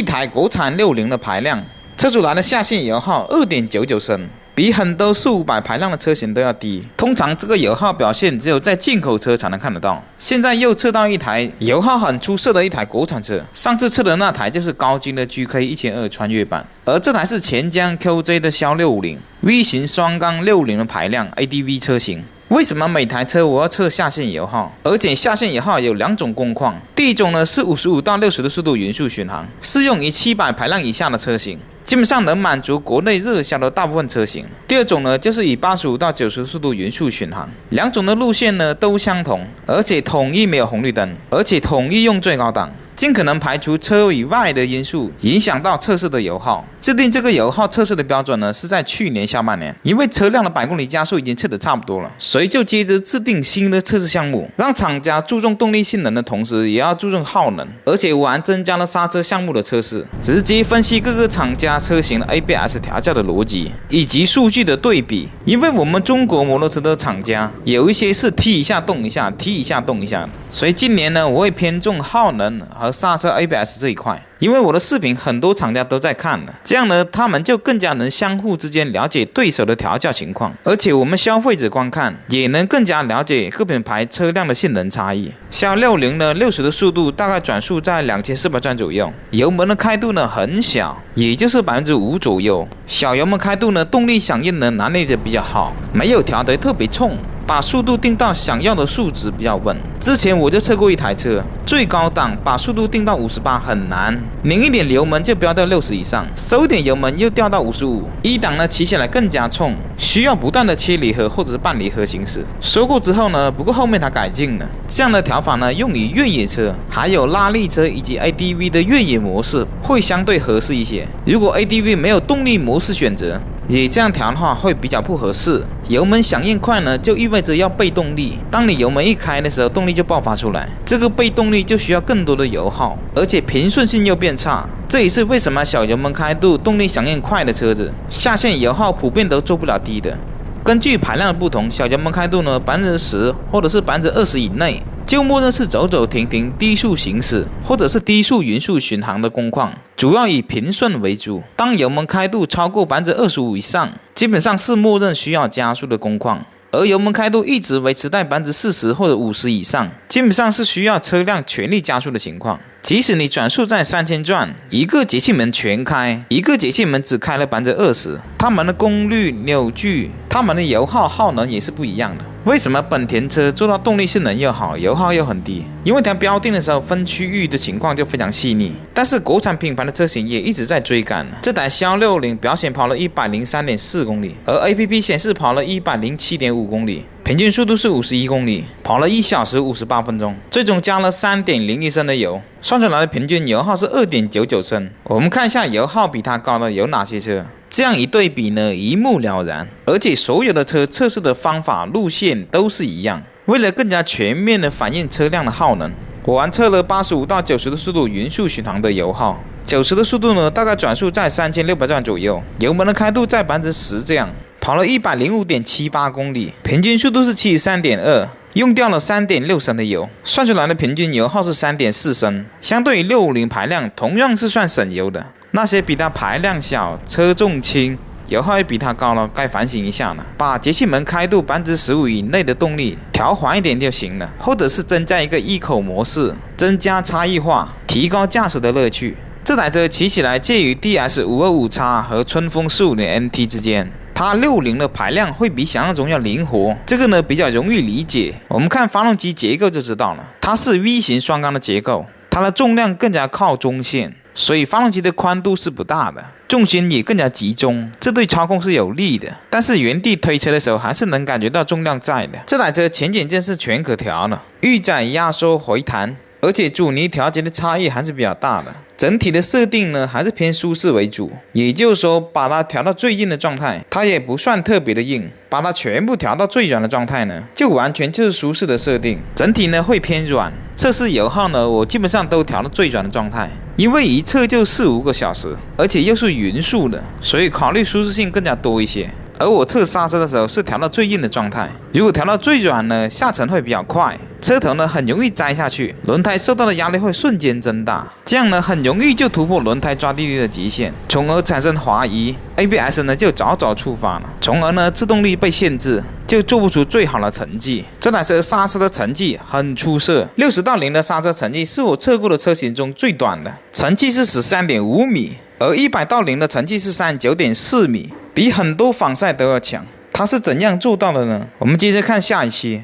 一台国产60的排量，测出来的下限油耗 2.99 升，比很多400-500排量的车型都要低。通常这个油耗表现只有在进口车才能看得到。现在又测到一台油耗很出色的一台国产车，上次测的那台就是高级的 GK1200 穿越版，而这台是钱江 QJ 的骁650 V 型双缸60的排量 ADV 车型。为什么每台车我要测下限油耗？而且下限油耗有2种工况，第一种呢是55到60的速度匀速巡航，适用于700排量以下的车型，基本上能满足国内热销的大部分车型。第二种呢就是以85到90速度匀速巡航，两种的路线呢都相同，而且统一没有红绿灯，而且统一用最高档。尽可能排除车以外的因素影响到测试的油耗。制定这个油耗测试的标准呢，是在去年下半年，因为车辆的百公里加速已经测得差不多了，所以就接着制定新的测试项目，让厂家注重动力性能的同时，也要注重耗能，而且我还增加了刹车项目的测试，直接分析各个厂家车型的 ABS 调教的逻辑以及数据的对比。因为我们中国摩托车的厂家有一些是踢一下动一下，踢一下动一下的，所以近年呢，我会偏重耗能和刹车 ABS 这一块。因为我的视频很多厂家都在看了，这样呢，他们就更加能相互之间了解对手的调教情况，而且我们消费者观看也能更加了解各品牌车辆的性能差异。骁60呢，60的速度大概转速在2400转左右，油门的开度呢很小，也就是5%左右。小油门开度呢，动力响应呢拿捏的比较好，没有调得特别冲，把速度定到想要的数值比较稳。之前我就测过一台车，最高档把速度定到58很难，拧一点油门就飙到60以上，收一点油门又掉到55。一档呢骑起来更加冲，需要不断的切离合或者是半离合行驶。说过之后呢，不过后面它改进了，这样的调法呢用于越野车、还有拉力车以及 ADV 的越野模式会相对合适一些。如果 ADV 没有动力模式选择，也这样调的话会比较不合适。油门响应快呢，就意味着要备动力。当你油门一开的时候，动力就爆发出来，这个备动力就需要更多的油耗，而且平顺性又变差。这也是为什么小油门开度、动力响应快的车子，下限油耗普遍都做不了低的。根据排量的不同，小油门开度呢10%或者是20%以内，就默认是走走停停、低速行驶，或者是低速匀速巡航的工况，主要以平顺为主。当油门开度超过25%以上，基本上是默认需要加速的工况。而油门开度一直维持在40%或者50%以上，基本上是需要车辆全力加速的情况。即使你转速在3000转，一个节气门全开，一个节气门只开了20%，它们的功率、扭矩、它们的油耗耗能也是不一样的。为什么本田车做到动力性能又好，油耗又很低？因为它标定的时候分区域的情况就非常细腻。但是国产品牌的车型也一直在追赶。这台骁60表显跑了103.4公里，而 APP 显示跑了107.5公里。平均速度是51公里，跑了1小时58分钟，最终加了3.01升的油，算出来的平均油耗是 2.99 升。我们看一下油耗比它高的有哪些车，这样一对比呢，一目了然。而且所有的车测试的方法路线都是一样，为了更加全面的反映车辆的耗能，我还测了85到90的速度匀速巡航的油耗。90的速度呢，大概转速在3600转左右，油门的开度在10%这样。跑了105.78公里，平均速度是73.2，用掉了3.6升的油，算出来的平均油耗是3.4升。相对于650排量，同样是算省油的。那些比它排量小、车重轻、油耗也比它高了，该反省一下了。把节气门开度15%以内的动力调缓一点就行了，或者是增加一个1口模式，增加差异化，提高驾驶的乐趣。这台车骑起来介于 DS525X 和春风450NT 之间。它60的排量会比想象中要灵活，这个呢比较容易理解。我们看发动机结构就知道了，它是 V 型双缸的结构，它的重量更加靠中线，所以发动机的宽度是不大的，重心也更加集中，这对操控是有利的。但是原地推车的时候还是能感觉到重量在的。这台车前减件是全可调的，预载、压缩、回弹，而且阻尼调节的差异还是比较大的。整体的设定呢还是偏舒适为主，也就是说把它调到最硬的状态，它也不算特别的硬；把它全部调到最软的状态呢，就完全就是舒适的设定。整体呢会偏软。测试油耗呢，我基本上都调到最软的状态，因为一测就4-5个小时，而且又是匀速的，所以考虑舒适性更加多一些。而我测刹车的时候是调到最硬的状态，如果调到最软呢，下沉会比较快，车头呢很容易栽下去，轮胎受到的压力会瞬间增大，这样呢很容易就突破轮胎抓地力的极限，从而产生滑移 ，ABS 呢就早早触发了，从而呢制动力被限制，就做不出最好的成绩。这台车刹车的成绩很出色，60到0的刹车成绩是我测过的车型中最短的，成绩是13.5米，而100到0的成绩是39.4米，比很多仿赛都要强。它是怎样做到的呢？我们接着看下一期。